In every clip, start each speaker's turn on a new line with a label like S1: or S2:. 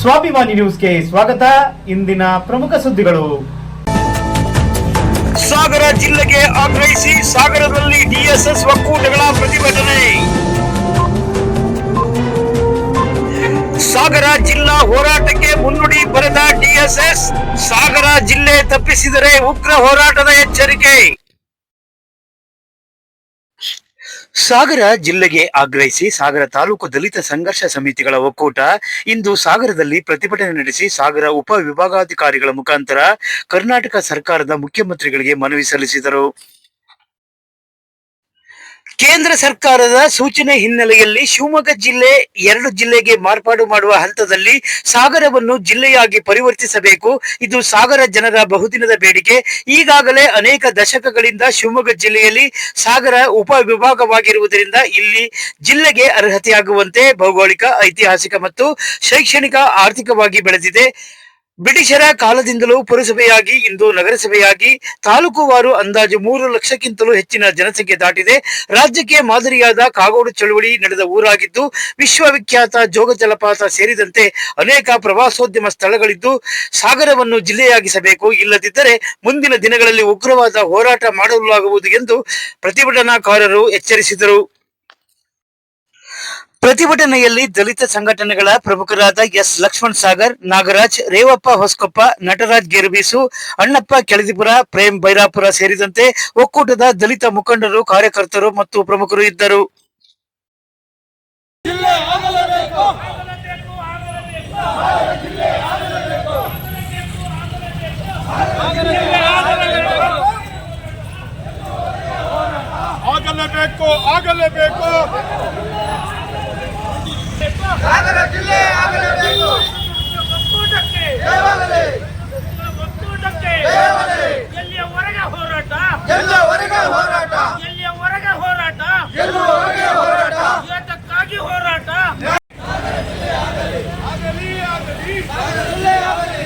S1: ಸ್ವಾಭಿಮಾನಿ ನ್ಯೂಸ್ಗೆ ಸ್ವಾಗತ. ಇಂದಿನ ಪ್ರಮುಖ ಸುದ್ದಿಗಳು.
S2: ಸಾಗರ ಜಿಲ್ಲೆಗೆ ಆಗ್ರಹಿಸಿ ಸಾಗರದಲ್ಲಿ ಡಿಎಸ್ಎಸ್ ಒಕ್ಕೂಟಗಳ ಪ್ರತಿಭಟನೆ. ಸಾಗರ ಜಿಲ್ಲಾ ಹೋರಾಟಕ್ಕೆ ಮುನ್ನುಡಿ ಬರೆದ ಡಿಎಸ್ಎಸ್, ಸಾಗರ ಜಿಲ್ಲೆ ತಪ್ಪಿಸಿದರೆ ಉಗ್ರ ಹೋರಾಟದ ಎಚ್ಚರಿಕೆ. ಸಾಗರ ಜಿಲ್ಲೆಗೆ ಆಗ್ರಹಿಸಿ ಸಾಗರ ತಾಲೂಕು ದಲಿತ ಸಂಘರ್ಷ ಸಮಿತಿಗಳ ಒಕ್ಕೂಟ ಇಂದು ಸಾಗರದಲ್ಲಿ ಪ್ರತಿಭಟನೆ ನಡೆಸಿ ಸಾಗರ ಉಪ ವಿಭಾಗಾಧಿಕಾರಿಗಳ ಮುಖಾಂತರ ಕರ್ನಾಟಕ ಸರ್ಕಾರದ ಮುಖ್ಯಮಂತ್ರಿಗಳಿಗೆ ಮನವಿ ಸಲ್ಲಿಸಿದರು. ಕೇಂದ್ರ ಸರ್ಕಾರದ ಸೂಚನೆ ಹಿನ್ನೆಲೆಯಲ್ಲಿ ಶಿವಮೊಗ್ಗ ಜಿಲ್ಲೆ 2 ಜಿಲ್ಲೆಗೆ ಮಾರ್ಪಾಡು ಮಾಡುವ ಹಂತದಲ್ಲಿ ಸಾಗರವನ್ನು ಜಿಲ್ಲೆಯಾಗಿ ಪರಿವರ್ತಿಸಬೇಕು. ಇದು ಸಾಗರ ಜನರ ಬಹುದಿನದ ಬೇಡಿಕೆ. ಈಗಾಗಲೇ ಅನೇಕ ದಶಕಗಳಿಂದ ಶಿವಮೊಗ್ಗ ಜಿಲ್ಲೆಯಲ್ಲಿ ಸಾಗರ ಉಪವಿಭಾಗವಾಗಿರುವುದರಿಂದ ಇಲ್ಲಿ ಜಿಲ್ಲೆಗೆ ಅರ್ಹತೆಯಾಗುವಂತೆ ಭೌಗೋಳಿಕ, ಐತಿಹಾಸಿಕ ಮತ್ತು ಶೈಕ್ಷಣಿಕ, ಆರ್ಥಿಕವಾಗಿ ಬೆಳೆದಿದೆ. ಬ್ರಿಟಿಷರ ಕಾಲದಿಂದಲೂ ಪುರಸಭೆಯಾಗಿ ಇಂದು ನಗರಸಭೆಯಾಗಿ ತಾಲೂಕುವಾರು ಅಂದಾಜು 3 ಲಕ್ಷಕ್ಕಿಂತಲೂ ಹೆಚ್ಚಿನ ಜನಸಂಖ್ಯೆ ದಾಟಿದೆ. ರಾಜ್ಯಕ್ಕೆ ಮಾದರಿಯಾದ ಕಾಗೋಡು ಚಳುವಳಿ ನಡೆದ ಊರಾಗಿದ್ದು ವಿಶ್ವವಿಖ್ಯಾತ ಜೋಗ ಜಲಪಾತ ಸೇರಿದಂತೆ ಅನೇಕ ಪ್ರವಾಸೋದ್ಯಮ ಸ್ಥಳಗಳಿದ್ದು ಸಾಗರವನ್ನು ಜಿಲ್ಲೆಯಾಗಿಸಬೇಕು. ಇಲ್ಲದಿದ್ದರೆ ಮುಂದಿನ ದಿನಗಳಲ್ಲಿ ಉಗ್ರವಾದ ಹೋರಾಟ ಮಾಡಲಾಗುವುದು ಎಂದು ಪ್ರತಿಭಟನಾಕಾರರು ಎಚ್ಚರಿಸಿದರು. ಪ್ರತಿಭಟನೆಯಲ್ಲಿ ದಲಿತ ಸಂಘಟನೆಗಳ ಪ್ರಮುಖರಾದ ಎಸ್ ಲಕ್ಷ್ಮಣ್ ಸಾಗರ್, ನಾಗರಾಜ್, ರೇವಪ್ಪ ಹೊಸಕೊಪ್ಪ, ನಟರಾಜ್ ಗೆರಬೀಸು, ಅಣ್ಣಪ್ಪ ಕೆಳದಿಪುರ, ಪ್ರೇಮ್ ಬೈರಾಪುರ ಸೇರಿದಂತೆ ಒಕ್ಕೂಟದ ದಲಿತ ಮುಖಂಡರು, ಕಾರ್ಯಕರ್ತರು ಮತ್ತು ಪ್ರಮುಖರು ಇದ್ದರು.
S3: ಆಗಲೇಬೇಕು. ಸಾಗರ ಜಿಲ್ಲೆ ಆಗಲೇಬೇಕು. ಒಕ್ಕೂಟಕ್ಕೆ ಎಲ್ಲಿಯವರೆಗೆ ಹೋರಾಟ, ಎಲ್ಲಿಯವರೆಗೆ ಹೋರಾಟ, ಎಲ್ಲಿಯವರೆಗೆ ಹೋರಾಟ, ಎಲ್ಲಿಯವರೆಗೆ ಹೋರಾಟ, ಏತಕ್ಕಾಗಿ ಹೋರಾಟ. ಆಗಲಿ ಆಗಲಿ ಜಿಲ್ಲೆ ಆಗಲಿ.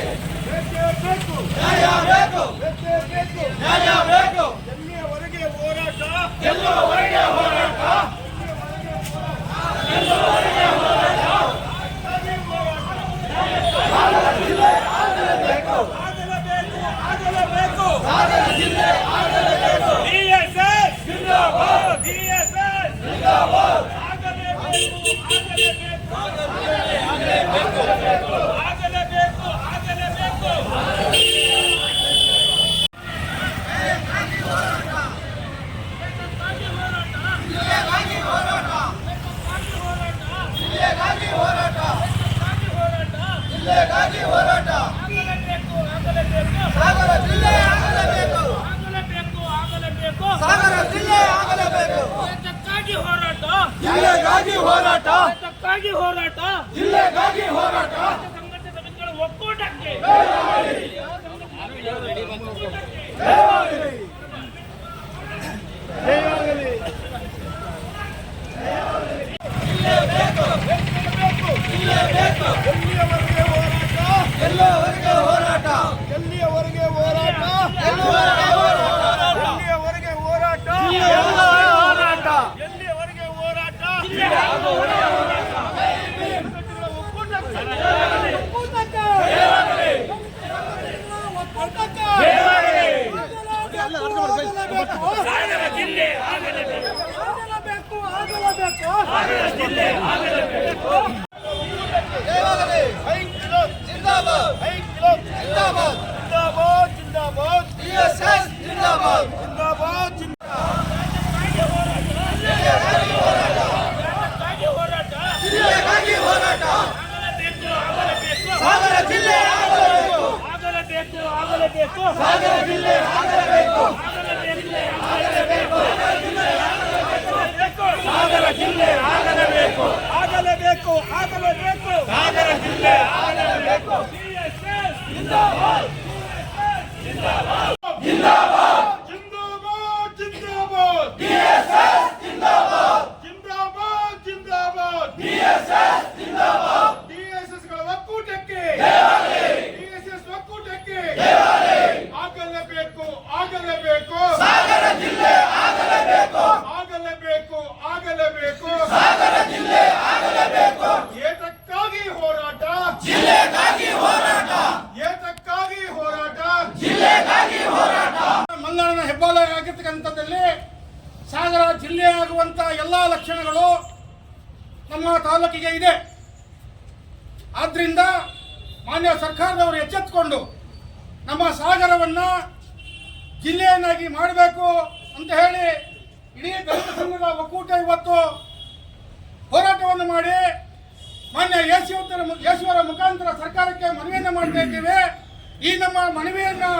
S3: ಬೇಕೇ ಬೇಕು, ನ್ಯಾಯ ಬೇಕು, ಬೇಕೇ ಬೇಕು, ನ್ಯಾಯ ಬೇಕು. ಎಲ್ಲಿಯವರೆಗೆ ಹೋರಾಟ, ಎಲ್ಲಿಯವರೆಗೆ ಹೋರಾಟ, ಎಲ್ಲಿಯವರೆಗೆ ಹೋರಾಟ. ಹೋರಾಟ, ಜಿಲ್ಲೆಗಾಗಿ ಹೋರಾಟ, ಸಂಘರ್ಷ ಸಮಿತಿಗಳ ಒಕ್ಕೂಟಕ್ಕೆ ಎಲ್ಲಿಯವರೆಗೆ ಹೋರಾಟ, ಎಲ್ಲಿಯವರೆಗೆ ಹೋರಾಟ, ಎಲ್ಲಿಯವರೆಗೆ ಹೋರಾಟ, ಎಲ್ಲಿಯವರೆಗೆ ಹೋರಾಟ. ಸಾಗರ ಜಿಲ್ಲೆ ಆಗಲೇಬೇಕು, ಆಗಲೇಬೇಕು, ಸಾಗರ ಜಿಲ್ಲೆ ಆಗಲೇಬೇಕು. ಜಿಂದಾಬಾದ್, ಜಿಂದಾಬಾದ್, ಜಿಂದಾಬಾದ್, ಜಿಂದಾಬಾದ್, ಡಿಎಸ್ಎಸ್ ಜಿಂದಾಬಾದ್, ಜಿಂದಾಬಾದ್, ಜಿಲ್ಲೆಗಾಗಿ ಹೋರಾಟ, ಜಿಲ್ಲೆಗಾಗಿ ಹೋರಾಟ, ಸಾಗರ ಜಿಲ್ಲೆ ಆಗಲೇಬೇಕು, ಆಗಲೇಬೇಕು, ಆಗಲೇಬೇಕು, ಸಾಗರ ಜಿಲ್ಲೆ ಆಗಲೇಬೇಕು, ಸಾಗರ ಜಿಲ್ಲೆ ಆಗಲೇಬೇಕು, ಆಗಲೇಬೇಕು, ಆಗಲೇಬೇಕು, ಸಾಗರ ಜಿಲ್ಲೆ ಆಗಲೇಬೇಕು. ಜಿಂದಾಬಾದ್, ಜಿಂದಾಬಾದ್, ಜಿಂದಾಬಾದ್, ಜಿಂದಾಬಾದ್, ಜಿಂದಾಬಾದ್, ಡಿಎಸ್ಎಸ್ ಜಿಂದಾಬಾದ್, ಜಿಂದಾಬಾದ್, ಜಿಂದಾಬಾದ್, ಡಿಎಸ್ಎಸ್ ಜಿಂದಾಬಾದ್. ಡಿಎಸ್ಎಸ್ ಗಳ ಒಕ್ಕೂಟಕ್ಕೆ, ಡಿಎಸ್ಎಸ್ ಒಕ್ಕೂಟಕ್ಕೆ ಆಗಲೇಬೇಕು,
S4: ಸಾಗರ ಜಿಲ್ಲೆಯಾಗುವಂಥ ಎಲ್ಲ ಲಕ್ಷಣಗಳು ನಮ್ಮ ತಾಲೂಕಿಗೆ ಇದೆ. ಆದ್ದರಿಂದ ಮಾನ್ಯ ಸರ್ಕಾರದವರು ಎಚ್ಚೆತ್ತುಕೊಂಡು ನಮ್ಮ ಸಾಗರವನ್ನು ಜಿಲ್ಲೆಯನ್ನಾಗಿ ಮಾಡಬೇಕು ಅಂತ ಹೇಳಿ ಇಡೀ ದಲಿತ ಸಂಘದ ಒಕ್ಕೂಟ ಇವತ್ತು ಹೋರಾಟವನ್ನು ಮಾಡಿ ಮಾನ್ಯ ಯೇಸುವರ ಮುಖಾಂತರ ಸರ್ಕಾರಕ್ಕೆ ಮನವಿಯನ್ನು ಮಾಡ್ತಾ ಇದ್ದೇವೆ. ಈ ನಮ್ಮ ಮನವಿಯನ್ನು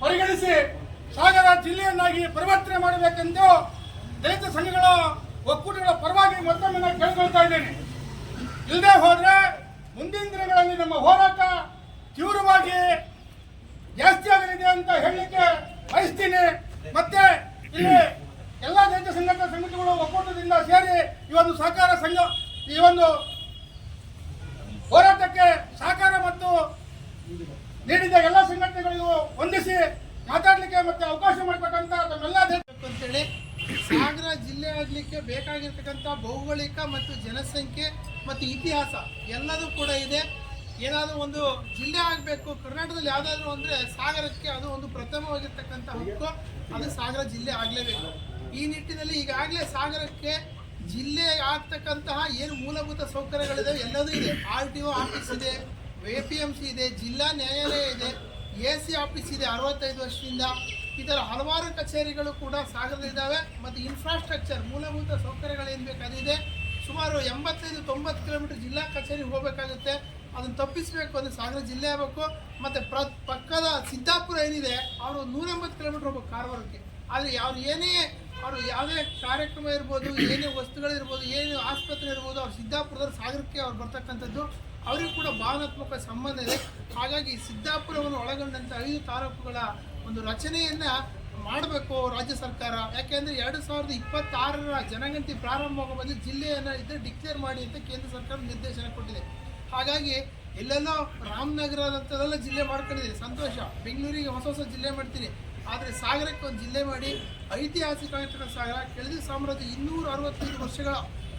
S4: ಪರಿಗಣಿಸಿ ಸಾಗರ ಜಿಲ್ಲೆಯನ್ನಾಗಿ ಪರಿವರ್ತನೆ ಮಾಡಬೇಕೆಂದು ದಲಿತ ಸಂಘಗಳ ಒಕ್ಕೂಟಗಳ ಪರವಾಗಿ ಮತ್ತೊಮ್ಮೆ ನಾನು ಕೇಳಿಕೊಳ್ತಾ ಇದ್ದೇನೆ. ಇಲ್ಲದೆ ಹೋದರೆ ಮುಂದಿನ ದಿನಗಳಲ್ಲಿ ನಮ್ಮ ಹೋರಾಟ ತೀವ್ರವಾಗಿ ಜಾಸ್ತಿ ಆಗಲಿದೆ ಅಂತ ಹೇಳಲಿಕ್ಕೆ ಬಯಸ್ತೀನಿ. ಮತ್ತೆ ಇಲ್ಲಿ ಎಲ್ಲ ದಲಿತ ಸಂಘಟನೆಗಳು ಒಕ್ಕೂಟದಿಂದ ಸೇರಿ ಈ ಒಂದು ಸಹಕಾರ ಸಂಘ ಈ ಒಂದು ಹೋರಾಟಕ್ಕೆ ಸಹಕಾರ ಮತ್ತು ನೀಡಿದ ಎಲ್ಲ ಸಂಘಟನೆಗಳಿಗೂ ಹೊಂದಿಸಿ ಮಾತಾಡಲಿಕ್ಕೆ ಮತ್ತೆ ಅವಕಾಶ ಮಾಡಿಕೊಟ್ಟಂತ ತಮ್ಮೆಲ್ಲ
S5: ಅಂತೇಳಿ ಸಾಗರ ಜಿಲ್ಲೆ ಆಗಲಿಕ್ಕೆ ಬೇಕಾಗಿರ್ತಕ್ಕಂಥ ಭೌಗೋಳಿಕ ಮತ್ತು ಜನಸಂಖ್ಯೆ ಮತ್ತು ಇತಿಹಾಸ ಎಲ್ಲದೂ ಕೂಡ ಇದೆ. ಏನಾದರೂ ಒಂದು ಜಿಲ್ಲೆ ಆಗಬೇಕು ಕರ್ನಾಟಕದಲ್ಲಿ ಯಾವುದಾದ್ರೂ ಅಂದರೆ ಸಾಗರಕ್ಕೆ ಅದು ಒಂದು ಪ್ರಥಮವಾಗಿರ್ತಕ್ಕಂಥ ಹಕ್ಕು, ಅದು ಸಾಗರ ಜಿಲ್ಲೆ ಆಗಲೇಬೇಕು. ಈ ನಿಟ್ಟಿನಲ್ಲಿ ಈಗಾಗಲೇ ಸಾಗರಕ್ಕೆ ಜಿಲ್ಲೆ ಆಗ್ತಕ್ಕಂತಹ ಏನು ಮೂಲಭೂತ ಸೌಕರ್ಯಗಳಿದೆ ಎಲ್ಲದೂ ಇದೆ. RTO ಆಫೀಸ್ ಇದೆ, APMC ಇದೆ, ಜಿಲ್ಲಾ ನ್ಯಾಯಾಲಯ ಇದೆ, AC ಆಫೀಸ್ ಇದೆ 65 ವರ್ಷದಿಂದ. ಈ ಥರ ಹಲವಾರು ಕಚೇರಿಗಳು ಕೂಡ ಸಾಗರದಲ್ಲಿದ್ದಾವೆ. ಮತ್ತು ಇನ್ಫ್ರಾಸ್ಟ್ರಕ್ಚರ್ ಮೂಲಭೂತ ಸೌಕರ್ಯಗಳೇನು ಬೇಕು ಅದಿದೆ. ಸುಮಾರು 85-90 ಕಿಲೋಮೀಟರ್ ಜಿಲ್ಲಾ ಕಚೇರಿಗೆ ಹೋಗಬೇಕಾಗುತ್ತೆ. ಅದನ್ನು ತಪ್ಪಿಸಬೇಕು ಅಂದರೆ ಸಾಗರ ಜಿಲ್ಲೆ ಆಗಬೇಕು. ಮತ್ತು ಪಕ್ಕದ ಸಿದ್ದಾಪುರ ಏನಿದೆ ಅವರು 180 ಕಿಲೋಮೀಟರ್ ಹೋಗ್ಬೇಕು ಕಾರವಾರಕ್ಕೆ. ಆದರೆ ಅವರು ಯಾವುದೇ ಕಾರ್ಯಕ್ರಮ ಇರ್ಬೋದು, ಏನೇ ವಸ್ತುಗಳಿರ್ಬೋದು, ಏನು ಆಸ್ಪತ್ರೆ ಇರ್ಬೋದು, ಅವ್ರು ಸಿದ್ದಾಪುರದವ್ರು ಸಾಗರಕ್ಕೆ ಅವ್ರು ಬರ್ತಕ್ಕಂಥದ್ದು. ಅವರಿಗೂ ಕೂಡ ಭಾವನಾತ್ಮಕ ಸಂಬಂಧ ಇದೆ. ಹಾಗಾಗಿ ಸಿದ್ದಾಪುರವನ್ನು ಒಳಗೊಂಡಂಥ 5 ತಾಲೂಕುಗಳ ಒಂದು ರಚನೆಯನ್ನು ಮಾಡಬೇಕು ರಾಜ್ಯ ಸರ್ಕಾರ. ಯಾಕೆಂದರೆ 2026ರ ಜನಗಣತಿ ಪ್ರಾರಂಭ ಆಗೋ ಬದಲು ಜಿಲ್ಲೆಯನ್ನು ಇದ್ದರೆ ಡಿಕ್ಲೇರ್ ಮಾಡಿ ಅಂತ ಕೇಂದ್ರ ಸರ್ಕಾರ ನಿರ್ದೇಶನ ಕೊಟ್ಟಿದೆ. ಹಾಗಾಗಿ ಎಲ್ಲೆಲ್ಲೋ ರಾಮನಗರದಂಥದ್ದೆಲ್ಲ ಜಿಲ್ಲೆ ಮಾಡ್ಕೊಂಡಿದ್ದೀರಿ, ಸಂತೋಷ. ಬೆಂಗಳೂರಿಗೆ ಹೊಸ ಜಿಲ್ಲೆ ಮಾಡ್ತೀರಿ. ಆದರೆ ಸಾಗರಕ್ಕೆ ಒಂದು ಜಿಲ್ಲೆ ಮಾಡಿ ಐತಿಹಾಸಿಕವಾಗಿರ್ತಕ್ಕಂಥ ಸಾಗರ ಕೆಳದಿ ಸಾಮ್ರಾಜ್ಯ 265 ವರ್ಷಗಳ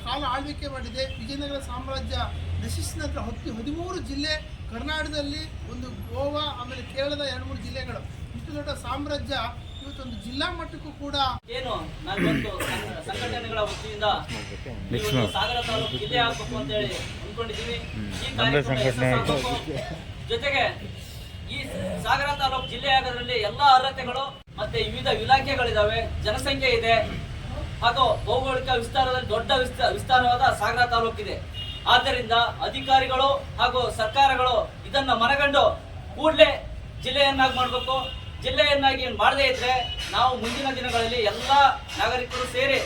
S5: ಕಾಲ ಆಳ್ವಿಕೆ ಮಾಡಿದೆ. ವಿಜಯನಗರ ಸಾಮ್ರಾಜ್ಯ ನಶಿಸಿದ ನಂತರ 13 ಜಿಲ್ಲೆ ಕರ್ನಾಟಕದಲ್ಲಿ, ಒಂದು ಗೋವಾ, ಆಮೇಲೆ ಕೇರಳದ 2-3 ಜಿಲ್ಲೆಗಳು. ಇಷ್ಟು ದೊಡ್ಡ ಸಾಮ್ರಾಜ್ಯ ಇವತ್ತೊಂದು ಜಿಲ್ಲಾ ಮಟ್ಟಕ್ಕೂ ಕೂಡ
S3: ಏನು ನಾಲ್ವತ್ತು ಸಂಘಟನೆಗಳ ವತಿಯಿಂದ ಈ ಒಂದು ಸಾಗರ ತಾಲೂಕು ಜಿಲ್ಲೆ ಆಗಬೇಕು ಅಂತ ಹೇಳಿ ಅಂದ್ಕೊಂಡಿದ್ದೀವಿ. ಈ ಕಾರ್ಯಕ್ರಮ ಯಶಸ್ಸಾಗಬೇಕು. ಜೊತೆಗೆ ಈ ಸಾಗರ ತಾಲೂಕು ಜಿಲ್ಲೆ ಆಗೋದ್ರಲ್ಲಿ ಎಲ್ಲಾ ಅರ್ಹತೆಗಳು ಮತ್ತೆ ವಿವಿಧ ಇಲಾಖೆಗಳಿದಾವೆ, ಜನಸಂಖ್ಯೆ ಇದೆ, ಹಾಗೂ ಭೌಗೋಳಿಕ ವಿಸ್ತಾರದಲ್ಲಿ ದೊಡ್ಡ ವಿಸ್ತಾರವಾದ ಸಾಗರ ತಾಲೂಕಿದೆ. ಆದ್ದರಿಂದ ಅಧಿಕಾರಿಗಳು ಹಾಗೂ ಸರ್ಕಾರಗಳು ಇದನ್ನ ಮನಗಂಡು ಕೂಡಲೇ ಜಿಲ್ಲೆಯನ್ನಾಗಿ ಮಾಡಬೇಕು. ಜಿಲ್ಲೆಯನ್ನಾಗಿ ಮಾಡದೇ ಇದ್ರೆ ನಾವು ಮುಂದಿನ ದಿನಗಳಲ್ಲಿ ಎಲ್ಲ ನಾಗರಿಕರು ಸೇರಿ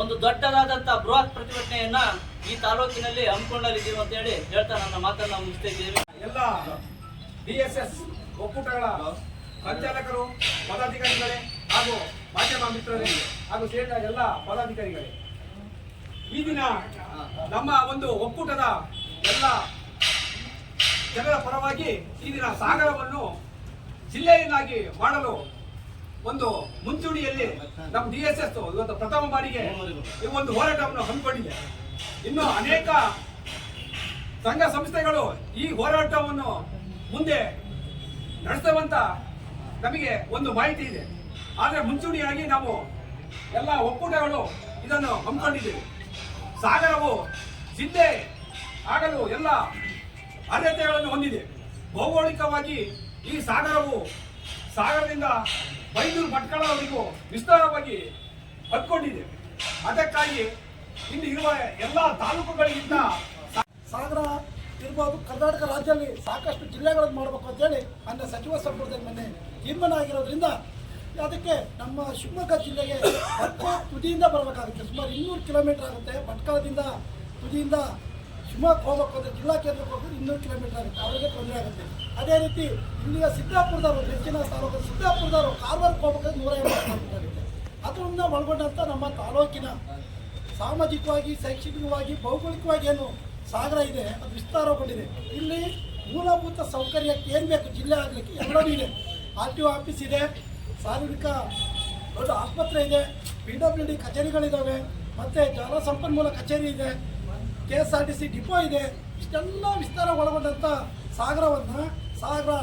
S3: ಒಂದು ದೊಡ್ಡದಾದಂಥ ಬೃಹತ್ ಪ್ರತಿಭಟನೆಯನ್ನ ಈ ತಾಲೂಕಿನಲ್ಲಿ ಹಮ್ಮಿಕೊಳ್ಳಲಿದ್ದೀವಿ ಅಂತ ಹೇಳಿ ಹೇಳ್ತಾ ನನ್ನ ಮಾತನ್ನು ಮುಗಿಸ್ತಾ ಇದ್ದೇವೆ.
S6: ಎಲ್ಲ DSS ಒಕ್ಕೂಟಗಳ ಸಂಚಾಲಕರು, ಪದಾಧಿಕಾರಿಗಳೇ ಹಾಗೂ ಮಾಧ್ಯಮ ಮಿತ್ರರೇ ಹಾಗೂ ಸೇರಿದ ಎಲ್ಲ ಪದಾಧಿಕಾರಿಗಳೇ, ಈ ದಿನ ನಮ್ಮ ಒಂದು ಒಕ್ಕೂಟದ ಎಲ್ಲ ಜನರ ಪರವಾಗಿ ಈ ದಿನ ಸಾಗರವನ್ನು ಜಿಲ್ಲೆಯನ್ನಾಗಿ ಮಾಡಲು ಒಂದು ಮುಂಚೂಣಿಯಲ್ಲಿ ನಮ್ಮ DSS ಇವತ್ತು ಪ್ರಥಮ ಬಾರಿಗೆ ಈ ಒಂದು ಹೋರಾಟವನ್ನು ಹಮ್ಮಿಕೊಂಡಿದೆ. ಇನ್ನು ಅನೇಕ ಸಂಘ ಸಂಸ್ಥೆಗಳು ಈ ಹೋರಾಟವನ್ನು ಮುಂದೆ ನಡೆಸುವಂತ ನಮಗೆ ಒಂದು ಮಾಹಿತಿ ಇದೆ. ಆದರೆ ಮುಂಚೂಣಿಯಾಗಿ ನಾವು ಎಲ್ಲ ಒಕ್ಕೂಟಗಳು ಇದನ್ನು ಹಮ್ಮಿಕೊಂಡಿದ್ದೇವೆ. ಸಾಗರವು ಜಿಲ್ಲೆ ಆಗಲು ಎಲ್ಲ ಅರ್ಹತೆಗಳನ್ನು ಹೊಂದಿದೆ. ಭೌಗೋಳಿಕವಾಗಿ ಈ ಸಾಗರದಿಂದ ಬೈಂದೂರು ಭಟ್ಕಳವರೆಗೂ ವಿಸ್ತಾರವಾಗಿ ಹಬ್ಕೊಂಡಿದೆ. ಅದಕ್ಕಾಗಿ ಇಲ್ಲಿ ಇರುವ ಎಲ್ಲ ತಾಲೂಕುಗಳಿಗಿಂತ
S4: ಸಾಗರ ಇರ್ಬೋದು, ಕರ್ನಾಟಕ ರಾಜ್ಯದಲ್ಲಿ ಸಾಕಷ್ಟು ಜಿಲ್ಲೆಗಳನ್ನು ಮಾಡಬೇಕು ಅಂತೇಳಿ ನನ್ನ ಸಚಿವ ಸಂಪುಟದಲ್ಲಿ ಮೊನ್ನೆ ತೀರ್ಮಾನ ಆಗಿರೋದ್ರಿಂದ ಅದಕ್ಕೆ ನಮ್ಮ ಶಿವಮೊಗ್ಗ ಜಿಲ್ಲೆಗೆ ತುದಿಯಿಂದ ಬರಬೇಕಾಗುತ್ತೆ. ಸುಮಾರು 200 ಕಿಲೋಮೀಟರ್ ಆಗುತ್ತೆ. ಭಟ್ಕಳದಿಂದ ತುದಿಯಿಂದ ಶಿವಮೊಗ್ಗ ಹೋಗ್ಬೇಕು ಅಂದರೆ ಜಿಲ್ಲಾ ಕೇಂದ್ರಕ್ಕೆ ಹೋಗೋದು 200 ಕಿಲೋಮೀಟರ್ ಆಗುತ್ತೆ, ಅವರಿಗೆ ತೊಂದರೆ ಆಗುತ್ತೆ. ಅದೇ ರೀತಿ ಇಲ್ಲಿಯ ಸಿದ್ದಾಪುರದವರು, ಹೆಚ್ಚಿನ ತಾಲೂಕು ಸಿದ್ದಾಪುರದವರು ಕಾರವಾರಕ್ಕೆ ಹೋಗ್ಬೇಕಾದ್ರೆ 150 ಕಿಲೋಮೀಟರ್ ಆಗುತ್ತೆ. ಅದರಿಂದ ಒಳಗೊಂಡಂಥ ನಮ್ಮ ತಾಲೂಕಿನ ಸಾಮಾಜಿಕವಾಗಿ, ಶೈಕ್ಷಣಿಕವಾಗಿ, ಭೌಗೋಳಿಕವಾಗಿ ಏನು ಸಾಗರ ಇದೆ ಅದು ವಿಸ್ತಾರಗೊಂಡಿದೆ. ಇಲ್ಲಿ ಮೂಲಭೂತ ಸೌಕರ್ಯಕ್ಕೆ ಏನು ಬೇಕು ಜಿಲ್ಲೆ ಆಗಲಿಕ್ಕೆ ಎಲ್ಲವೂ ಇದೆ. RTO ಆಫೀಸ್ ಇದೆ, ಸಾರ್ವಜನಿಕ ದೊಡ್ಡ ಆಸ್ಪತ್ರೆ ಇದೆ, PWD ಕಚೇರಿಗಳಿದ್ದಾವೆ, ಮತ್ತು ಜಲಸಂಪನ್ಮೂಲ ಕಚೇರಿ ಇದೆ, KSRTC ಡಿಪೋ ಇದೆ. ಇಷ್ಟೆಲ್ಲ ವಿಸ್ತಾರ ಒಳಗೊಂಡಂಥ ಸಾಗರ,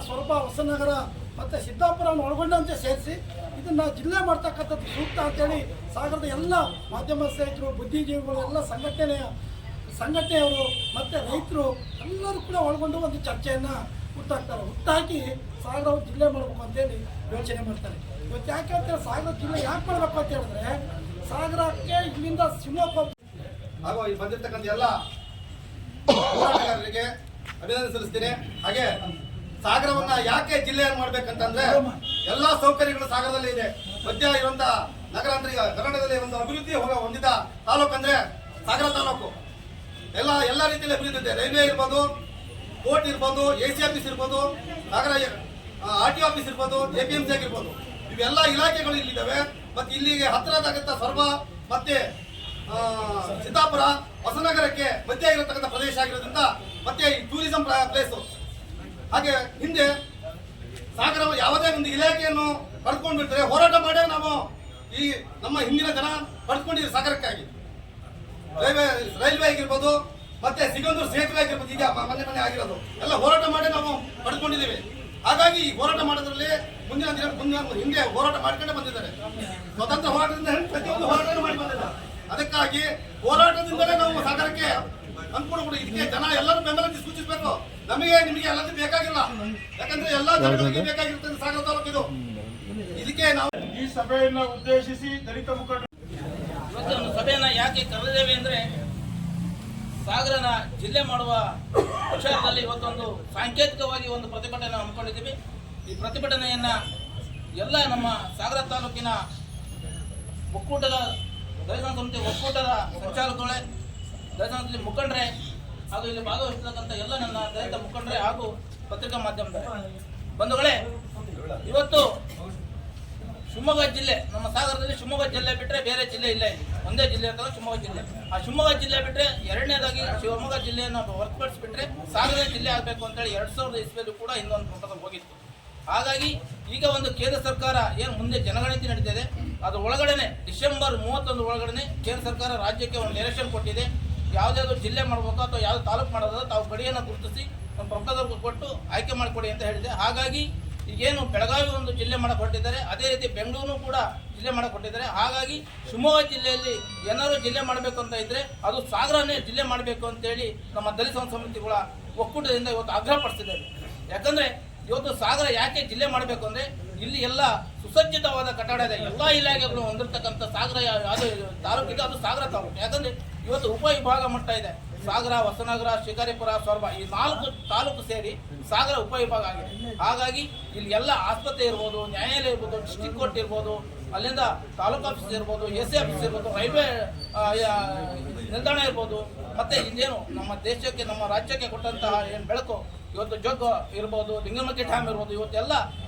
S4: ಸೊರಬ, ಹೊಸನಗರ ಮತ್ತು ಸಿದ್ದಾಪುರವನ್ನು ಒಳಗೊಂಡಂತೆ ಸೇರಿಸಿ ಇದು ಇದನ್ನು ಜಿಲ್ಲೆ ಮಾಡ್ತಕ್ಕಂಥದ್ದು ಸೂಕ್ತ ಅಂತೇಳಿ ಸಾಗರದ ಎಲ್ಲ ಮಾಧ್ಯಮ ಸ್ನೇಹಿತರು, ಬುದ್ಧಿಜೀವಿಗಳು, ಎಲ್ಲ ಸಂಘಟನೆಯವರು ಮತ್ತು ರೈತರು ಎಲ್ಲರೂ ಕೂಡ ಒಳಗೊಂಡು ಒಂದು ಚರ್ಚೆಯನ್ನು ಹುಟ್ಟಾಕಿ ಸಾಗರ ಜಿಲ್ಲೆ ಮಾಡಬೇಕು ಅಂತೇಳಿ ಯೋಚನೆ ಮಾಡ್ತಾರೆ. ಇವತ್ತು ಯಾಕೆ ಅಂತೇಳಿ ಸಾಗರ ಜಿಲ್ಲೆ ಯಾಕೆ ಮಾಡಬೇಕು ಅಂತ ಹೇಳಿದ್ರೆ, ಸಾಗರಕ್ಕೆ ಇಲ್ಲಿಂದ ಶಿವಮೊಗ್ಗ
S6: ಹಾಗೂ ಇಲ್ಲಿ ಬಂದಿರತಕ್ಕಂಥ ಎಲ್ಲ ಹೋರಾಟಗಾರರಿಗೆ ಅಭಿನಂದನೆ ಸಲ್ಲಿಸ್ತೇನೆ. ಹಾಗೆ ಸಾಗರವನ್ನ ಯಾಕೆ ಜಿಲ್ಲೆಯನ್ನು ಮಾಡ್ಬೇಕಂತಂದ್ರೆ ಎಲ್ಲಾ ಸೌಕರ್ಯಗಳು ಸಾಗರದಲ್ಲಿ ಇದೆ. ಮಧ್ಯ ಇರುವಂತ ನಗರ ಅಂದ್ರೆ ಈಗ ಕರ್ನಾಟಕದಲ್ಲಿ ಒಂದು ಅಭಿವೃದ್ಧಿ ಹೊಂದಿದ ತಾಲೂಕು ಅಂದ್ರೆ ಸಾಗರ ತಾಲೂಕು. ಎಲ್ಲ ರೀತಿಯಲ್ಲಿ ಅಭಿವೃದ್ಧಿ ಇದೆ. ರೈಲ್ವೆ ಇರ್ಬೋದು, ಕೋರ್ಟ್ ಇರ್ಬೋದು, AC ಆಫೀಸ್ ಇರ್ಬೋದು, ಸಾಗರ RTO ಆಫೀಸ್ ಇರ್ಬೋದು, APMC ಆಗಿರ್ಬೋದು, ಇವೆಲ್ಲ ಇಲಾಖೆಗಳು ಇಲ್ಲಿದ್ದಾವೆ. ಮತ್ತೆ ಇಲ್ಲಿಗೆ ಹತ್ತಿರದಾಗತ್ತ ಸೊರಬ ಮತ್ತೆ ಸಿದ್ದಾಪುರ, ಹೊಸನಗರಕ್ಕೆ ಮಧ್ಯ ಇರತಕ್ಕಂಥ ಪ್ರದೇಶ ಆಗಿರೋದ್ರಿಂದ ಮತ್ತೆ ಈ ಟೂರಿಸಂ ಪ್ಲೇಸ್. ಹಾಗೆ ಹಿಂದೆ ಸಾಗರ ಯಾವುದೇ ಒಂದು ಇಲಾಖೆಯನ್ನು ಪಡ್ಕೊಂಡಿರ್ತಾರೆ, ಹೋರಾಟ ಮಾಡೇ ನಾವು ಈ ನಮ್ಮ ಹಿಂದಿನ ಜನ ಪಡ್ಕೊಂಡಿದ್ದೀವಿ ಸಾಗರಕ್ಕಾಗಿ. ರೈಲ್ವೆ ಆಗಿರ್ಬೋದು, ಮತ್ತೆ ಸಿಗಂದೂರು ಸೇತುವೆ ಆಗಿರ್ಬೋದು, ಈಗ ಮನೆ ಆಗಿರೋದು ಎಲ್ಲ ಹೋರಾಟ ಮಾಡಿ ನಾವು ಪಡ್ಕೊಂಡಿದ್ದೀವಿ. ಹಾಗಾಗಿ ಈ ಹೋರಾಟ ಮಾಡೋದ್ರಲ್ಲಿ ಮುಂದಿನ ಹಿಂದೆ ಹೋರಾಟ ಮಾಡ್ಕೊಂಡೇ ಬಂದಿದ್ದಾರೆ. ಸ್ವತಂತ್ರ ಹೋರಾಟದಿಂದ ಪ್ರತಿಯೊಂದು ಹೋರಾಟ ಮಾಡಿ ಬಂದಿದ್ದಾರೆ. ಅದಕ್ಕಾಗಿ ಹೋರಾಟದಿಂದಲೇ ನಾವು ಸಾಗರಕ್ಕೆ ಅನುಕೂಲ ಕೊಡಿ. ಇದಕ್ಕೆ ಜನ ಎಲ್ಲರೂ ಬೆಂಬಲ ಸೂಚಿಸಬೇಕು. ನಮಗೆ ನಿಮಗೆ ಎಲ್ಲದೂ ಬೇಕಾಗಿಲ್ಲ, ಯಾಕಂದ್ರೆ ಎಲ್ಲಾ ಜನಗಳಿಗೆ ಬೇಕಾಗಿರ್ತದೆ ಸಾಗರ ತಾಲೂಕು ಇದು. ಇದಕ್ಕೆ ನಾವು
S1: ಈ ಸಭೆಯನ್ನ ಉದ್ದೇಶಿಸಿ ದಲಿತ ಮುಖಂಡರು
S3: ಇವತ್ತು ಸಭೆಯನ್ನ ಯಾಕೆ ಕರೆದಿದ್ದೇವೆ ಅಂದ್ರೆ, ಸಾಗರನ ಜಿಲ್ಲೆ ಮಾಡುವ ವಿಚಾರದಲ್ಲಿ ಇವತ್ತೊಂದು ಸಾಂಕೇತಿಕವಾಗಿ ಒಂದು ಪ್ರತಿಭಟನೆ ಹಮ್ಮಿಕೊಂಡಿದ್ದೀವಿ. ಈ ಪ್ರತಿಭಟನೆಯನ್ನ ಎಲ್ಲ ನಮ್ಮ ಸಾಗರ ತಾಲೂಕಿನ ಒಕ್ಕೂಟದ ದಲಿತ ಸಮಿತಿ ಒಕ್ಕೂಟದ ಸಂಚಾಲಕಗಳೇ, ದಲಿತ ಸಮಿತಿ ಮುಖಂಡರೇ ಹಾಗೂ ಇಲ್ಲಿ ಭಾಗವಹಿಸತಕ್ಕಂಥ ಎಲ್ಲ ನನ್ನ ದಲಿತ ಮುಖಂಡರೇ ಹಾಗೂ ಪತ್ರಿಕಾ ಮಾಧ್ಯಮದ ಬಂಧುಗಳೇ, ಇವತ್ತು ಶಿವಮೊಗ್ಗ ಜಿಲ್ಲೆ, ನಮ್ಮ ಸಾಗರದಲ್ಲಿ ಶಿವಮೊಗ್ಗ ಜಿಲ್ಲೆ ಬಿಟ್ಟರೆ ಬೇರೆ ಜಿಲ್ಲೆ ಇಲ್ಲ. ಇಲ್ಲಿ ಒಂದೇ ಜಿಲ್ಲೆ ಇರ್ತದೆ ಶಿವಮೊಗ್ಗ ಜಿಲ್ಲೆ. ಆ ಶಿವಮೊಗ್ಗ ಜಿಲ್ಲೆ ಬಿಟ್ಟರೆ ಎರಡನೇದಾಗಿ ಶಿವಮೊಗ್ಗ ಜಿಲ್ಲೆಯನ್ನು ಹೊರತುಪಡಿಸಿಬಿಟ್ರೆ ಸಾಗರ ಜಿಲ್ಲೆ ಆಗಬೇಕು ಅಂತೇಳಿ 2000 ಇಸ್ವಿಯಲ್ಲಿ ಕೂಡ ಇನ್ನೊಂದು ಪ್ರಕರಣ ಹೋಗಿತ್ತು. ಹಾಗಾಗಿ ಈಗ ಒಂದು ಕೇಂದ್ರ ಸರ್ಕಾರ ಏನು ಮುಂದೆ ಜನಗಣತಿ ನಡೀತಿದೆ, ಅದು ಒಳಗಡೆ ಡಿಸೆಂಬರ್ 31 ಒಳಗಡೆ ಕೇಂದ್ರ ಸರ್ಕಾರ ರಾಜ್ಯಕ್ಕೆ ಒಂದು ಡೈರೆಕ್ಷನ್ ಕೊಟ್ಟಿದೆ. ಯಾವುದಾದ್ರು ಜಿಲ್ಲೆ ಮಾಡಬೇಕು ಅಥವಾ ಯಾವ್ದು ತಾಲೂಕು ಮಾಡೋದಾದ್ರೆ ತಾವು ಗಡಿಯನ್ನು ಗುರುತಿಸಿ ಒಂದು ಪ್ರೊಪೋಸಲ್ ಕೊಟ್ಟು ಆಯ್ಕೆ ಮಾಡಿಕೊಡಿ ಅಂತ ಹೇಳಿದೆ. ಹಾಗಾಗಿ ಈಗೇನು ಬೆಳಗಾವಿ ಒಂದು ಜಿಲ್ಲೆ ಮಾಡಕ್ಕೆ ಹೊರಟಿದ್ದಾರೆ, ಅದೇ ರೀತಿ ಬೆಂಗಳೂರು ಕೂಡ ಜಿಲ್ಲೆ ಮಾಡಕ್ಕೆ ಹೊರಟಿದ್ದಾರೆ. ಹಾಗಾಗಿ ಶಿವಮೊಗ್ಗ ಜಿಲ್ಲೆಯಲ್ಲಿ ಏನಾದ್ರು ಜಿಲ್ಲೆ ಮಾಡಬೇಕು ಅಂತ ಇದ್ರೆ ಅದು ಸಾಗರನೇ ಜಿಲ್ಲೆ ಮಾಡಬೇಕು ಅಂತೇಳಿ ನಮ್ಮ ದಲಿತ ಸಮಿತಿಗಳ ಒಕ್ಕೂಟದಿಂದ ಇವತ್ತು ಆಗ್ರಹ ಪಡಿಸಿದ್ದೇವೆ. ಯಾಕಂದ್ರೆ ಇವತ್ತು ಸಾಗರ ಯಾಕೆ ಜಿಲ್ಲೆ ಮಾಡಬೇಕು ಅಂದ್ರೆ, ಇಲ್ಲಿ ಎಲ್ಲ ಸುಸಜ್ಜಿತವಾದ ಕಟ್ಟಡ ಇದೆ, ಎಲ್ಲ ಇಲಾಖೆಗಳು ಹೊಂದಿರತಕ್ಕಂಥ ಸಾಗರ ಯಾವುದು ತಾಲೂಕಿದೆ ಅದು ಸಾಗರ ತಾಲೂಕು. ಯಾಕಂದ್ರೆ ಇವತ್ತು ಉಪವಿಭಾಗ ಮಟ್ಟ ಇದೆ. ಸಾಗರ, ಹೊಸನಗರ, ಶಿಕಾರಿಪುರ, ಸೊರಬ ಈ 4 ತಾಲೂಕು ಸೇರಿ ಸಾಗರ ಉಪವಿಭಾಗ ಆಗಿದೆ. ಹಾಗಾಗಿ ಇಲ್ಲಿ ಎಲ್ಲ ಆಸ್ಪತ್ರೆ ಇರ್ಬೋದು, ನ್ಯಾಯಾಲಯ ಇರ್ಬೋದು, ಡಿಸ್ಟ್ರಿಕ್ಟ್ ಕೋರ್ಟ್ ಇರ್ಬೋದು, ಅಲ್ಲಿಂದ ತಾಲೂಕು ಆಫೀಸ್ ಇರ್ಬೋದು, AC ಆಫೀಸ್ ಇರ್ಬೋದು, ರೈಲ್ವೆ ನಿಲ್ದಾಣ ಇರ್ಬೋದು, ಮತ್ತೆ ಇಲ್ಲೇನು ನಮ್ಮ ದೇಶಕ್ಕೆ ನಮ್ಮ ರಾಜ್ಯಕ್ಕೆ ಕೊಟ್ಟಂತಹ ಏನು ಬೆಳಕು ಇವತ್ತು ಜೋಗ ಇರ್ಬೋದು, ಲಿಂಗನಮಕ್ಕಿ ಡ್ಯಾಮ್ ಇರ್ಬೋದು, ಇವತ್ತೆಲ್ಲ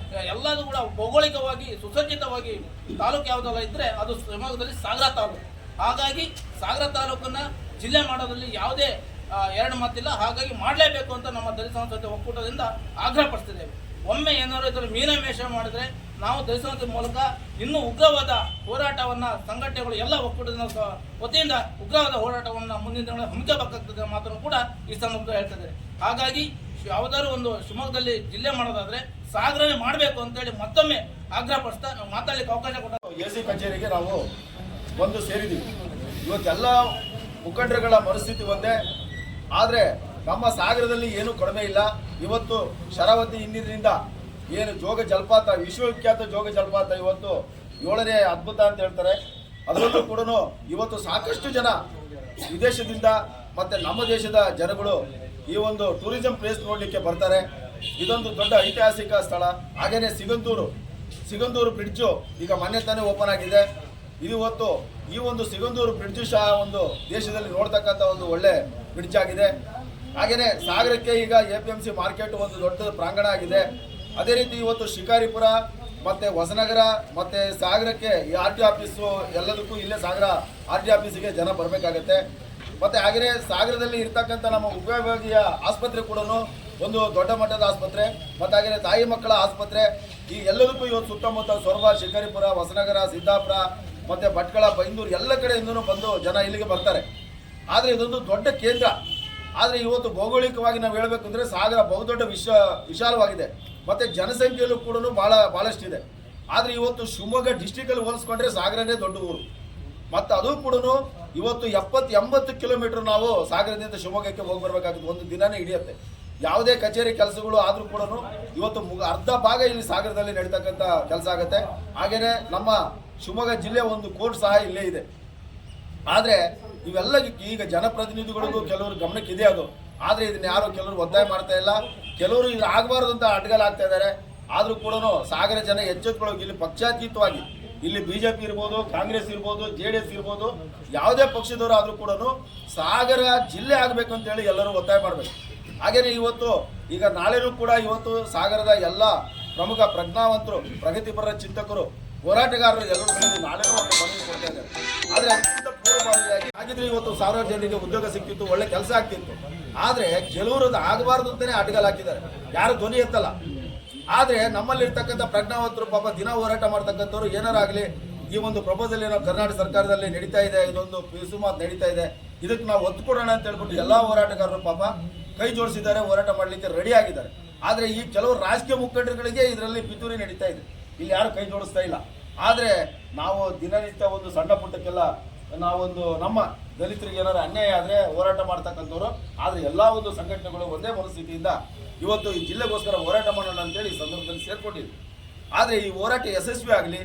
S3: ಎಲ್ಲದೂ ಕೂಡ ಭೌಗೋಳಿಕವಾಗಿ ಸುಸಜ್ಜಿತವಾಗಿ ತಾಲೂಕು ಯಾವುದೆಲ್ಲ ಇದ್ರೆ ಅದು ಶಿವಮೊಗ್ಗದಲ್ಲಿ ಸಾಗರ ತಾಲೂಕು. ಹಾಗಾಗಿ ಸಾಗರ ತಾಲೂಕನ್ನ ಜಿಲ್ಲೆ ಮಾಡೋದ್ರಲ್ಲಿ ಯಾವುದೇ ಎರಡು ಮಾತಿಲ್ಲ. ಹಾಗಾಗಿ ಮಾಡಲೇಬೇಕು ಅಂತ ನಮ್ಮ ದಲಿತ ಸಂಸ್ಥೆ ಒಕ್ಕೂಟದಿಂದ ಆಗ್ರಹ ಪಡಿಸ್ತಿದ್ದೇವೆ. ಒಮ್ಮೆ ಏನಾದ್ರು ಇದರ ಮೀನಮೇಷ ಮಾಡಿದ್ರೆ ನಾವು ದಲಿತ ಸಂಸ್ಥೆ ಮೂಲಕ ಇನ್ನೂ ಉಗ್ರವಾದ ಹೋರಾಟವನ್ನ ಸಂಘಟನೆಗಳು ಎಲ್ಲ ಒಕ್ಕೂಟದ ವತಿಯಿಂದ ಉಗ್ರವಾದ ಹೋರಾಟವನ್ನು ಮುಂದಿನ ದಿನಗಳಲ್ಲಿ ಹಮ್ಮಿಕಬೇಕಾಗ್ತದೆ ಮಾತನ್ನು ಕೂಡ ಈ ಸಂದರ್ಭದಲ್ಲಿ ಹೇಳ್ತಿದ್ದಾರೆ. ಹಾಗಾಗಿ ಯಾವುದಾದ್ರು ಒಂದು ಶಿವಮೊಗ್ಗದಲ್ಲಿ ಜಿಲ್ಲೆ ಮಾಡೋದಾದ್ರೆ ಸಾಗರನೇ ಮಾಡಬೇಕು ಅಂತೇಳಿ ಮತ್ತೊಮ್ಮೆ ಆಗ್ರಹ ಪಡಿಸ್ತಾ ನಾವು ಮಾತಾಡಲಿಕ್ಕೆ ಅವಕಾಶ ಕೊಟ್ಟ
S7: AC ಕಚೇರಿಗೆ ನಾವು ಒಂದು ಸೇರಿದ್ದೀವಿ. ಇವತ್ತೆಲ್ಲ ಮುಖಂಡರುಗಳ ಪರಿಸ್ಥಿತಿ ಒಂದೇ, ಆದರೆ ನಮ್ಮ ಸಾಗರದಲ್ಲಿ ಏನೂ ಕಡಿಮೆ ಇಲ್ಲ. ಇವತ್ತು ಶರಾವತಿ ಹಿನ್ನೀರಿನಿಂದ ಏನು ಜೋಗ ಜಲಪಾತ, ವಿಶ್ವವಿಖ್ಯಾತ ಜೋಗ ಜಲಪಾತ ಇವತ್ತು 7ನೇ ಅದ್ಭುತ ಅಂತ ಹೇಳ್ತಾರೆ. ಅದರಲ್ಲೂ ಕೂಡ ಇವತ್ತು ಸಾಕಷ್ಟು ಜನ ವಿದೇಶದಿಂದ ಮತ್ತು ನಮ್ಮ ದೇಶದ ಜನಗಳು ಈ ಒಂದು ಟೂರಿಸಂ ಪ್ಲೇಸ್ ನೋಡಲಿಕ್ಕೆ ಬರ್ತಾರೆ. ಇದೊಂದು ದೊಡ್ಡ ಐತಿಹಾಸಿಕ ಸ್ಥಳ. ಹಾಗೆಯೇ ಸಿಗಂದೂರು ಬ್ರಿಡ್ಜು ಈಗ ಮೊನ್ನೆ ತಾನೇ ಓಪನ್ ಆಗಿದೆ. ಇದು ಇವತ್ತು ಈ ಒಂದು ಸಿಗಂದೂರು ಬ್ರಿಡ್ಜು ಸಹ ಒಂದು ದೇಶದಲ್ಲಿ ನೋಡ್ತಕ್ಕಂಥ ಒಂದು ಒಳ್ಳೆ ಬ್ರಿಡ್ಜ್ ಆಗಿದೆ. ಹಾಗೆಯೇ ಸಾಗರಕ್ಕೆ ಈಗ APMC ಮಾರ್ಕೆಟ್ ಒಂದು ದೊಡ್ಡ ಪ್ರಾಂಗಣ ಆಗಿದೆ. ಅದೇ ರೀತಿ ಇವತ್ತು ಶಿಕಾರಿಪುರ ಮತ್ತು ಹೊಸನಗರ ಮತ್ತು ಸಾಗರಕ್ಕೆ ಈ RTO ಆಫೀಸು ಎಲ್ಲದಕ್ಕೂ ಇಲ್ಲೇ ಸಾಗರ RTO ಆಫೀಸಿಗೆ ಜನ ಬರಬೇಕಾಗತ್ತೆ. ಮತ್ತು ಹಾಗೆಯೇ ಸಾಗರದಲ್ಲಿ ಇರ್ತಕ್ಕಂಥ ನಮ್ಮ ಉಪವಿಭಾಗೀಯ ಆಸ್ಪತ್ರೆ ಕೂಡ ಒಂದು ದೊಡ್ಡ ಮಟ್ಟದ ಆಸ್ಪತ್ರೆ, ಮತ್ತು ಹಾಗೆಯೇ ತಾಯಿ ಮಕ್ಕಳ ಆಸ್ಪತ್ರೆ, ಈ ಎಲ್ಲದಕ್ಕೂ ಇವತ್ತು ಸುತ್ತಮುತ್ತ ಸೊರಬ, ಶಿಕಾರಿಪುರ, ಹೊಸನಗರ, ಸಿದ್ದಾಪುರ ಮತ್ತು ಭಟ್ಕಳ, ಬೈಂದೂರು ಎಲ್ಲ ಕಡೆಯಿಂದನೂ ಬಂದು ಜನ ಇಲ್ಲಿಗೆ ಬರ್ತಾರೆ. ಆದರೆ ಇದೊಂದು ದೊಡ್ಡ ಕೇಂದ್ರ. ಆದರೆ ಇವತ್ತು ಭೌಗೋಳಿಕವಾಗಿ ನಾವು ಹೇಳಬೇಕಂದ್ರೆ ಸಾಗರ ಬಹುದೊಡ್ಡ ವಿಶಾಲವಾಗಿದೆ ಮತ್ತು ಜನಸಂಖ್ಯೆಯಲ್ಲೂ ಕೂಡ ಭಾಳಷ್ಟಿದೆ. ಆದರೆ ಇವತ್ತು ಶಿವಮೊಗ್ಗ ಡಿಸ್ಟಿಕಲ್ಲಿ ಹೋಲಿಸ್ಕೊಂಡ್ರೆ ಸಾಗರನೇ ದೊಡ್ಡ ಊರು. ಮತ್ತು ಅದು ಕೂಡ ಇವತ್ತು 70-80 ಕಿಲೋಮೀಟರ್ ನಾವು ಸಾಗರದಿಂದ ಶಿವಮೊಗ್ಗಕ್ಕೆ ಹೋಗಿ ಬರಬೇಕಾಗುತ್ತೆ, ಒಂದು ದಿನನೇ ಹಿಡಿಯುತ್ತೆ. ಯಾವುದೇ ಕಚೇರಿ ಕೆಲಸಗಳು ಆದರೂ ಕೂಡ ಇವತ್ತು ಅರ್ಧ ಭಾಗ ಇಲ್ಲಿ ಸಾಗರದಲ್ಲಿ ನಡೀತಕ್ಕಂಥ ಕೆಲಸ ಆಗುತ್ತೆ. ಹಾಗೆಯೇ ನಮ್ಮ ಶಿವಮೊಗ್ಗ ಜಿಲ್ಲೆ ಒಂದು ಕೋರ್ಟ್ ಸಹ ಇಲ್ಲೇ ಇದೆ. ಆದರೆ ಇವೆಲ್ಲ ಈಗ ಜನಪ್ರತಿನಿಧಿಗಳಿಗೂ ಕೆಲವರು ಗಮನಕ್ಕಿದೆ ಅದು, ಆದರೆ ಇದನ್ನ ಯಾರು ಕೆಲವರು ಒತ್ತಾಯ ಮಾಡ್ತಾ ಇಲ್ಲ, ಕೆಲವರು ಇದು ಆಗಬಾರ್ದು ಅಂತ ಅಡ್ಡಗಾಲಾಗ್ತಾ ಇದ್ದಾರೆ. ಆದರೂ ಕೂಡ ಸಾಗರ ಜನ ಎಚ್ಚೆತ್ತುಕೊಳ್ಳೋಕೆ ಇಲ್ಲಿ ಪಕ್ಷಾತೀತವಾಗಿ ಇಲ್ಲಿ ಬಿಜೆಪಿ ಇರ್ಬೋದು, ಕಾಂಗ್ರೆಸ್ ಇರ್ಬೋದು, JDS ಇರ್ಬೋದು, ಯಾವುದೇ ಪಕ್ಷದವರು ಆದರೂ ಕೂಡ ಸಾಗರ ಜಿಲ್ಲೆ ಆಗಬೇಕು ಅಂತೇಳಿ ಎಲ್ಲರೂ ಒತ್ತಾಯ ಮಾಡಬೇಕು. ಹಾಗೆಯೇ ಇವತ್ತು ಈಗ ನಾಳೆನೂ ಕೂಡ ಇವತ್ತು ಸಾಗರದ ಎಲ್ಲ ಪ್ರಮುಖ ಪ್ರಜ್ಞಾವಂತರು, ಪ್ರಗತಿಪರ ಚಿಂತಕರು, ಹೋರಾಟಗಾರರು ಎಲ್ಲರೂ ಸೇರಿ ನಾಳೆನೂ ಒಂದು ಮನವಿ ಕೊಡ್ತಾ ಇದ್ದಾರೆ. ಆದರೆ ಅದಕ್ಕಿಂತ ಪೂರ್ವಭಾವಿಯಾಗಿ ಆಗಿದ್ರೆ ಇವತ್ತು ಸಾವಿರಾರು ಜನರಿಗೆ ಉದ್ಯೋಗ ಸಿಕ್ತಿತ್ತು, ಒಳ್ಳೆ ಕೆಲಸ ಆಗ್ತಿತ್ತು. ಆದರೆ ಕೆಲವರು ಅದು ಆಗಬಾರ್ದು ಅಂತಲೇ ಅಡ್ಡಗಾಲು ಹಾಕಿದ್ದಾರೆ, ಯಾರು ಧ್ವನಿ ಎತ್ತಲ್ಲ. ಆದರೆ ನಮ್ಮಲ್ಲಿರ್ತಕ್ಕಂಥ ಪ್ರಜ್ಞಾವಂತರು ಪಾಪ ದಿನ ಹೋರಾಟ ಮಾಡ್ತಕ್ಕಂಥವ್ರು ಏನಾರಾಗಲಿ ಈ ಒಂದು ಪ್ರಪೋಸಲ್ ಏನೋ ಕರ್ನಾಟಕ ಸರ್ಕಾರದಲ್ಲಿ ನಡೀತಾ ಇದೆ, ಇದೊಂದು ಪಿಸು ಮಾತು ನಡೀತಾ ಇದೆ, ಇದಕ್ಕೆ ನಾವು ಒತ್ತು ಕೊಡೋಣ ಅಂತ ಹೇಳ್ಬಿಟ್ಟು ಎಲ್ಲ ಹೋರಾಟಗಾರರು ಪಾಪ ಕೈ ಜೋಡಿಸಿದ್ದಾರೆ, ಹೋರಾಟ ಮಾಡಲಿಕ್ಕೆ ರೆಡಿ ಆಗಿದ್ದಾರೆ. ಆದರೆ ಈ ಕೆಲವು ರಾಜಕೀಯ ಮುಖಂಡರುಗಳಿಗೆ ಇದರಲ್ಲಿ ಪಿತೂರಿ ನಡೀತಾ ಇದೆ, ಇಲ್ಲಿ ಯಾರು ಕೈ ಜೋಡಿಸ್ತಾ ಇಲ್ಲ. ಆದರೆ ನಾವು ದಿನನಿತ್ಯ ಒಂದು ಸಣ್ಣ ಪುಟ್ಟಕ್ಕೆಲ್ಲ ನಾವೊಂದು ನಮ್ಮ ದಲಿತರಿಗೆ ಏನಾದ್ರು ಅನ್ಯಾಯ ಆದರೆ ಹೋರಾಟ ಮಾಡ್ತಕ್ಕಂಥವ್ರು. ಆದರೆ ಎಲ್ಲ ಒಂದು ಸಂಘಟನೆಗಳು ಒಂದೇ ಮನಸ್ಥಿತಿಯಿಂದ ಇವತ್ತು ಈ ಜಿಲ್ಲೆಗೋಸ್ಕರ ಹೋರಾಟ ಮಾಡೋಣ ಅಂತೇಳಿ ಈ ಸಂದರ್ಭದಲ್ಲಿ ಸೇರ್ಕೊಂಡಿದ್ವಿ. ಆದರೆ ಈ ಹೋರಾಟ ಯಶಸ್ವಿ ಆಗಲಿ.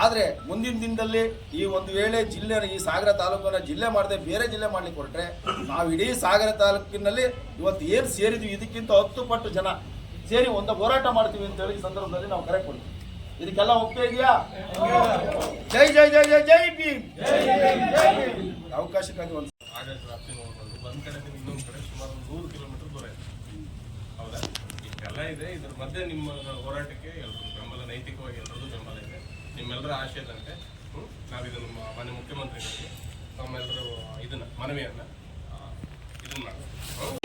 S7: ಆದರೆ ಮುಂದಿನ ದಿನದಲ್ಲಿ ಈ ಒಂದು ವೇಳೆ ಜಿಲ್ಲೆ ಈ ಸಾಗರ ತಾಲೂಕನ್ನು ಜಿಲ್ಲೆ ಮಾಡದೆ ಬೇರೆ ಜಿಲ್ಲೆ ಮಾಡ್ಲಿಕ್ಕೆ ಹೊರಟ್ರೆ ನಾವು ಇಡೀ ಸಾಗರ ತಾಲೂಕಿನಲ್ಲಿ ಇವತ್ತು ಏನು ಸೇರಿದ್ವಿ ಇದಕ್ಕಿಂತ 10 ಪಟ್ಟು ಜನ ಸೇರಿ ಒಂದು ಹೋರಾಟ ಮಾಡ್ತೀವಿ ಅಂತೇಳಿ ಈ ಸಂದರ್ಭದಲ್ಲಿ ನಾವು ಕರೆ ಕೊಡ್ತೀವಿ. ಇದಕ್ಕೆಲ್ಲ ಒಪ್ಪಿಗೆ ಇದೆಯಾ? ಜೈ ಜೈ ಜೈ ಜೈ ಜೈ ಭೀಮ್. ಅವಕಾಶಕ್ಕಾಗಿ ಒಂದು
S8: ಆಗಸ್ಟ್ ವ್ಯಾಪ್ತಿ ನೋಡ್ಕೊಂಡು ಒಂದ್ ಕಡೆ ಇನ್ನೊಂದು ಕಡೆ ಸುಮಾರು 100 ಕಿಲೋಮೀಟರ್ ದೂರ ಇದೆ. ಹೌದಾ? ಇಷ್ಟೆಲ್ಲ ಇದೆ. ಇದ್ರ ಮಧ್ಯೆ ನಿಮ್ಮ ಹೋರಾಟಕ್ಕೆ ಎಲ್ಲರೂ ಬೆಂಬಲ, ನೈತಿಕವಾಗಿ ಎಲ್ಲರದ್ದು ಬೆಂಬಲ ಇದೆ. ನಿಮ್ಮೆಲ್ಲರ ಆಶಯದಂತೆ ನಾವಿದನ್ನು ಮಾನ್ಯ ಮುಖ್ಯಮಂತ್ರಿಗಳಿಗೆ ತಮ್ಮೆಲ್ಲರೂ ಇದನ್ನ ಮನವಿಯನ್ನ ಇದನ್ನ ಮಾಡ್ತೀವಿ.